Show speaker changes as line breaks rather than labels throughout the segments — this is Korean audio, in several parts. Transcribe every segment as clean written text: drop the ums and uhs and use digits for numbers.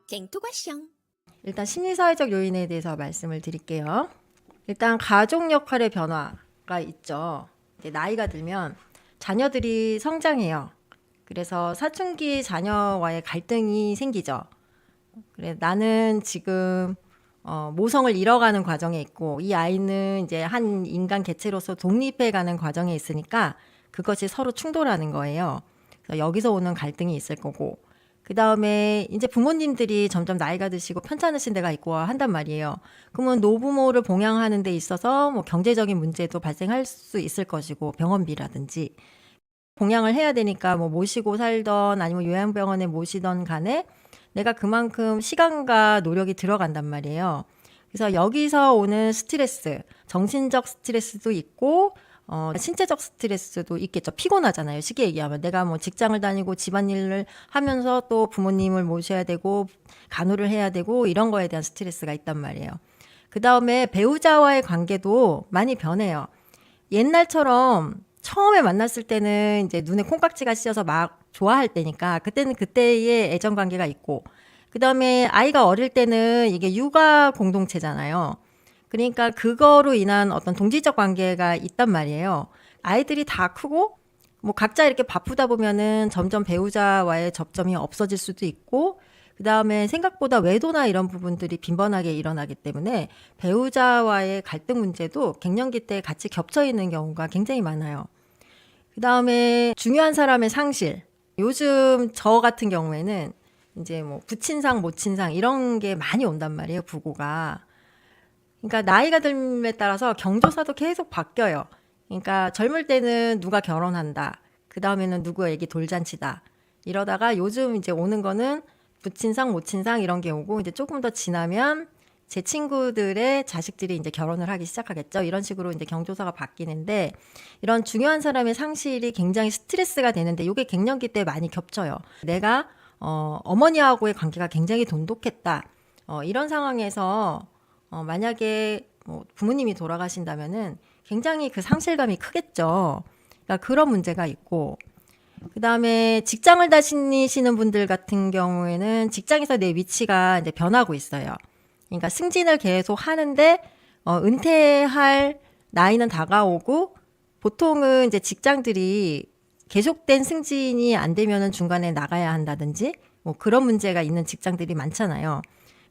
쟁토과셩.
일단 심리사회적 요인에 대해서 말씀을 드릴게요. 일단 가족 역할의 변화가 있죠. 이제 나이가 들면 자녀들이 성장해요. 그래서 사춘기 자녀와의 갈등이 생기죠. 그래, 나는 지금 모성을 잃어가는 과정에 있고 이 아이는 이제 한 인간 개체로서 독립해가는 과정에 있으니까 그것이 서로 충돌하는 거예요. 그래서 여기서 오는 갈등이 있을 거고 그 다음에 이제 부모님들이 점점 나이가 드시고 편찮으신 데가 있고 한단 말이에요. 그러면 노부모를 봉양하는 데 있어서 뭐 경제적인 문제도 발생할 수 있을 것이고 병원비라든지 봉양을 해야 되니까 뭐 모시고 살던 아니면 요양병원에 모시던 간에 내가 그만큼 시간과 노력이 들어간단 말이에요. 그래서 여기서 오는 스트레스, 정신적 스트레스도 있고 신체적 스트레스도 있겠죠. 피곤하잖아요. 쉽게 얘기하면 내가 뭐 직장을 다니고 집안일을 하면서 또 부모님을 모셔야 되고 간호를 해야 되고 이런 거에 대한 스트레스가 있단 말이에요. 그 다음에 배우자와의 관계도 많이 변해요. 옛날처럼 처음에 만났을 때는 이제 눈에 콩깍지가 씌어서 막 좋아할 때니까 그때는 그때의 애정 관계가 있고 그 다음에 아이가 어릴 때는 이게 육아 공동체잖아요. 그러니까 그거로 인한 어떤 동지적 관계가 있단 말이에요. 아이들이 다 크고 뭐 각자 이렇게 바쁘다 보면은 점점 배우자와의 접점이 없어질 수도 있고 그 다음에 생각보다 외도나 이런 부분들이 빈번하게 일어나기 때문에 배우자와의 갈등 문제도 갱년기 때 같이 겹쳐 있는 경우가 굉장히 많아요. 그 다음에 중요한 사람의 상실. 요즘 저 같은 경우에는 이제 뭐 부친상, 모친상 이런 게 많이 온단 말이에요, 부고가. 그러니까 나이가 듦에 따라서 경조사도 계속 바뀌어요. 그러니까 젊을 때는 누가 결혼한다. 그 다음에는 누구 애기 돌잔치다. 이러다가 요즘 이제 오는 거는 부친상, 모친상 이런 게 오고 이제 조금 더 지나면 제 친구들의 자식들이 이제 결혼을 하기 시작하겠죠. 이런 식으로 이제 경조사가 바뀌는데 이런 중요한 사람의 상실이 굉장히 스트레스가 되는데 이게 갱년기 때 많이 겹쳐요. 내가 어머니하고의 관계가 굉장히 돈독했다. 이런 상황에서 만약에 뭐 부모님이 돌아가신다면은 굉장히 그 상실감이 크겠죠. 그러니까 그런 문제가 있고 그 다음에 직장을 다니시는 분들 같은 경우에는 직장에서 내 위치가 이제 변하고 있어요. 그러니까 승진을 계속 하는데 은퇴할 나이는 다가오고 보통은 이제 직장들이 계속된 승진이 안 되면은 중간에 나가야 한다든지 뭐 그런 문제가 있는 직장들이 많잖아요.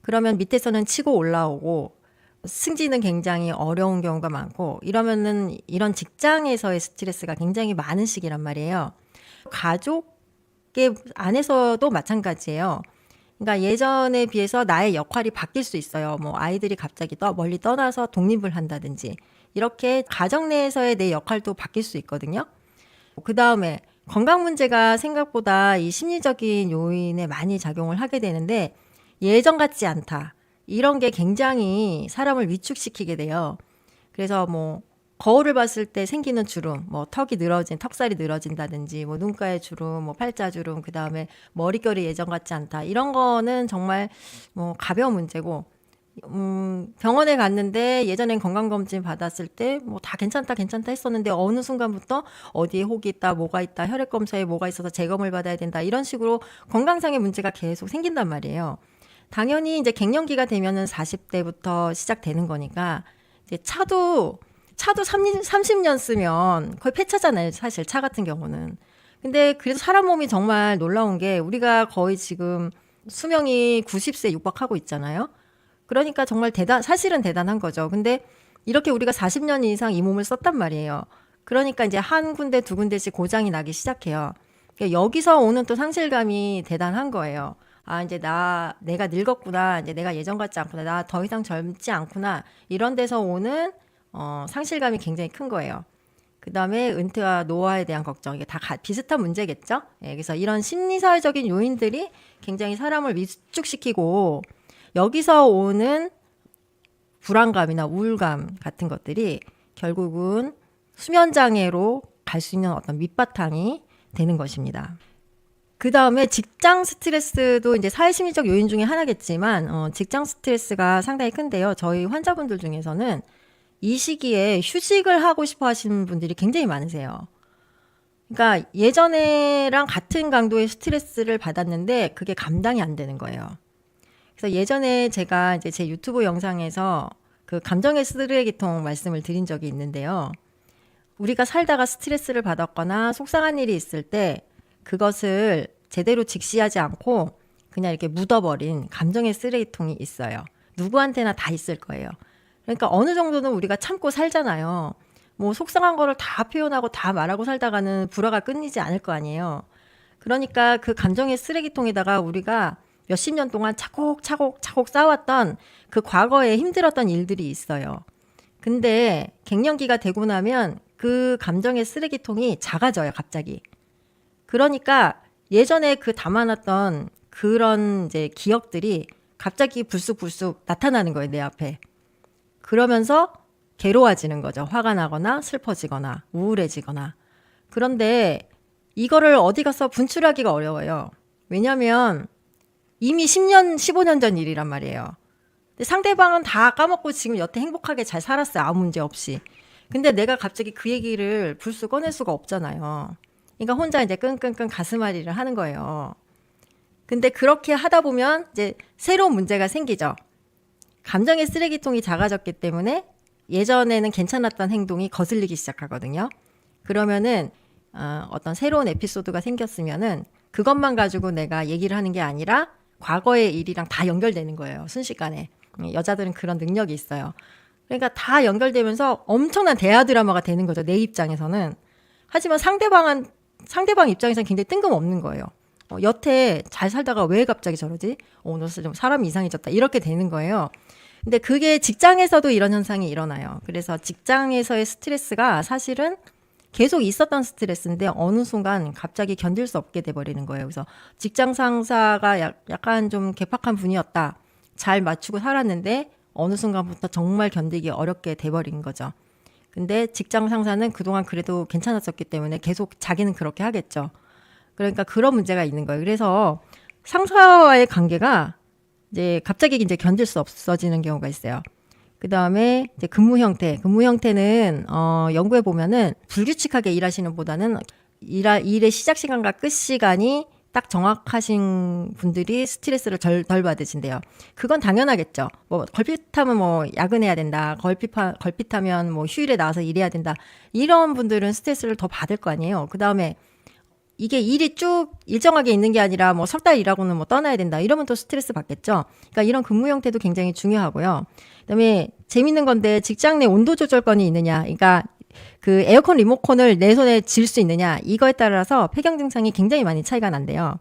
그러면 밑에서는 치고 올라오고 승진은 굉장히 어려운 경우가 많고 이러면은 이런 직장에서의 스트레스가 굉장히 많은 시기란 말이에요. 가족의 안에서도 마찬가지예요. 그러니까 예전에 비해서 나의 역할이 바뀔 수 있어요. 뭐 아이들이 갑자기 멀리 떠나서 독립을 한다든지 이렇게 가정 내에서의 내 역할도 바뀔 수 있거든요. 그 다음에 건강 문제가 생각보다 이 심리적인 요인에 많이 작용을 하게 되는데 예전 같지 않다. 이런 게 굉장히 사람을 위축시키게 돼요. 그래서 뭐 거울을 봤을 때 생기는 주름, 뭐 턱살이 늘어진다든지, 뭐 눈가의 주름, 뭐 팔자주름, 그 다음에 머릿결이 예전 같지 않다. 이런 거는 정말 뭐 가벼운 문제고, 병원에 갔는데 예전엔 건강검진 받았을 때 뭐 다 괜찮다 했었는데 어느 순간부터 어디에 혹이 있다, 뭐가 있다, 혈액검사에 뭐가 있어서 재검을 받아야 된다. 이런 식으로 건강상의 문제가 계속 생긴단 말이에요. 당연히 이제 갱년기가 되면은 40대부터 시작되는 거니까 이제 차도 30년 쓰면 거의 폐차잖아요. 사실 차 같은 경우는. 근데 그래서 사람 몸이 정말 놀라운 게 우리가 거의 지금 수명이 90세 육박하고 있잖아요. 그러니까 정말 사실은 대단한 거죠. 근데 이렇게 우리가 40년 이상 이 몸을 썼단 말이에요. 그러니까 이제 한 군데 두 군데씩 고장이 나기 시작해요. 그러니까 여기서 오는 또 상실감이 대단한 거예요. 아, 이제 내가 늙었구나. 이제 내가 예전 같지 않구나. 나 더 이상 젊지 않구나. 이런 데서 오는 상실감이 굉장히 큰 거예요. 그 다음에 은퇴와 노화에 대한 걱정. 이게 다 비슷한 문제겠죠? 예, 그래서 이런 심리사회적인 요인들이 굉장히 사람을 위축시키고 여기서 오는 불안감이나 우울감 같은 것들이 결국은 수면장애로 갈 수 있는 어떤 밑바탕이 되는 것입니다. 그 다음에 직장 스트레스도 이제 사회심리적 요인 중에 하나겠지만 직장 스트레스가 상당히 큰데요. 저희 환자분들 중에서는 이 시기에 휴직을 하고 싶어 하시는 분들이 굉장히 많으세요. 그러니까 예전에랑 같은 강도의 스트레스를 받았는데 그게 감당이 안 되는 거예요. 그래서 예전에 제가 이제 제 유튜브 영상에서 그 감정의 쓰레기통 말씀을 드린 적이 있는데요. 우리가 살다가 스트레스를 받았거나 속상한 일이 있을 때 그것을 제대로 직시하지 않고 그냥 이렇게 묻어버린 감정의 쓰레기통이 있어요. 누구한테나 다 있을 거예요. 그러니까 어느 정도는 우리가 참고 살잖아요. 뭐 속상한 거를 다 표현하고 다 말하고 살다가는 불화가 끊이지 않을 거 아니에요. 그러니까 그 감정의 쓰레기통에다가 우리가 몇십 년 동안 차곡차곡 쌓아왔던 그 과거에 힘들었던 일들이 있어요. 근데 갱년기가 되고 나면 그 감정의 쓰레기통이 작아져요, 갑자기. 그러니까 예전에 그 담아놨던 그런 이제 기억들이 갑자기 불쑥불쑥 나타나는 거예요, 내 앞에. 그러면서 괴로워지는 거죠. 화가 나거나 슬퍼지거나 우울해지거나. 그런데 이거를 어디 가서 분출하기가 어려워요. 왜냐하면 이미 10년, 15년 전 일이란 말이에요. 근데 상대방은 다 까먹고 지금 여태 행복하게 잘 살았어요. 아무 문제 없이. 근데 내가 갑자기 그 얘기를 불쑥 꺼낼 수가 없잖아요. 그러니까 혼자 이제 끙끙끙 가슴앓이를 하는 거예요. 근데 그렇게 하다 보면 이제 새로운 문제가 생기죠. 감정의 쓰레기통이 작아졌기 때문에 예전에는 괜찮았던 행동이 거슬리기 시작하거든요. 그러면은 어떤 새로운 에피소드가 생겼으면은 그것만 가지고 내가 얘기를 하는 게 아니라 과거의 일이랑 다 연결되는 거예요. 순식간에. 여자들은 그런 능력이 있어요. 그러니까 다 연결되면서 엄청난 대화 드라마가 되는 거죠. 내 입장에서는. 하지만 상대방 입장에서는 굉장히 뜬금없는 거예요. 여태 잘 살다가 왜 갑자기 저러지? 오늘 좀 사람이 이상해졌다. 이렇게 되는 거예요. 근데 그게 직장에서도 이런 현상이 일어나요. 그래서 직장에서의 스트레스가 사실은 계속 있었던 스트레스인데 어느 순간 갑자기 견딜 수 없게 돼버리는 거예요. 그래서 직장 상사가 약간 좀 괴팍한 분이었다. 잘 맞추고 살았는데 어느 순간부터 정말 견디기 어렵게 돼버린 거죠. 근데 직장 상사는 그동안 그래도 괜찮았었기 때문에 계속 자기는 그렇게 하겠죠. 그러니까 그런 문제가 있는 거예요. 그래서 상사와의 관계가 이제 갑자기 이제 견딜 수 없어지는 경우가 있어요. 그 다음에 이제 근무 형태는 연구해 보면은 불규칙하게 일하시는 보다는 일의 시작 시간과 끝 시간이 딱 정확하신 분들이 스트레스를 덜 받으신대요. 그건 당연하겠죠. 뭐 걸핏하면 뭐 야근해야 된다. 걸핏하면 뭐 휴일에 나와서 일해야 된다. 이런 분들은 스트레스를 더 받을 거 아니에요. 그 다음에 이게 일이 쭉 일정하게 있는 게 아니라 뭐 석 달 일하고는 뭐 떠나야 된다. 이러면 또 스트레스 받겠죠. 그러니까 이런 근무 형태도 굉장히 중요하고요. 그다음에 재밌는 건데 직장 내 온도 조절권이 있느냐. 그러니까 그 에어컨 리모컨을 내 손에 쥘 수 있느냐. 이거에 따라서 폐경 증상이 굉장히 많이 차이가 난대요.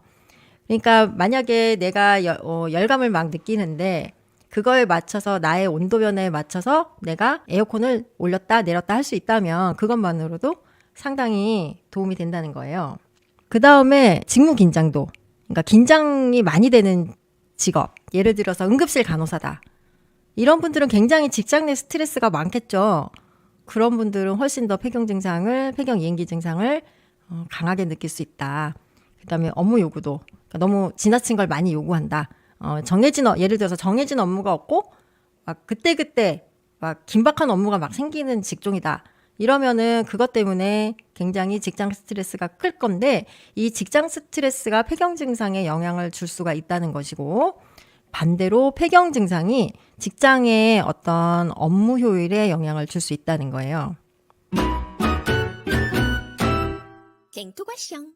그러니까 만약에 내가 열감을 막 느끼는데 그거에 맞춰서 나의 온도 변화에 맞춰서 내가 에어컨을 올렸다 내렸다 할 수 있다면 그것만으로도 상당히 도움이 된다는 거예요. 그 다음에 직무 긴장도. 그러니까 긴장이 많이 되는 직업. 예를 들어서 응급실 간호사다. 이런 분들은 굉장히 직장 내 스트레스가 많겠죠. 그런 분들은 훨씬 더 폐경 이행기 증상을 강하게 느낄 수 있다. 그 다음에 업무 요구도. 그러니까 너무 지나친 걸 많이 요구한다. 예를 들어서 정해진 업무가 없고, 막 그때 막 긴박한 업무가 막 생기는 직종이다. 이러면은 그것 때문에 굉장히 직장 스트레스가 클 건데 이 직장 스트레스가 폐경 증상에 영향을 줄 수가 있다는 것이고 반대로 폐경 증상이 직장의 어떤 업무 효율에 영향을 줄 수 있다는 거예요.
쟁토과시형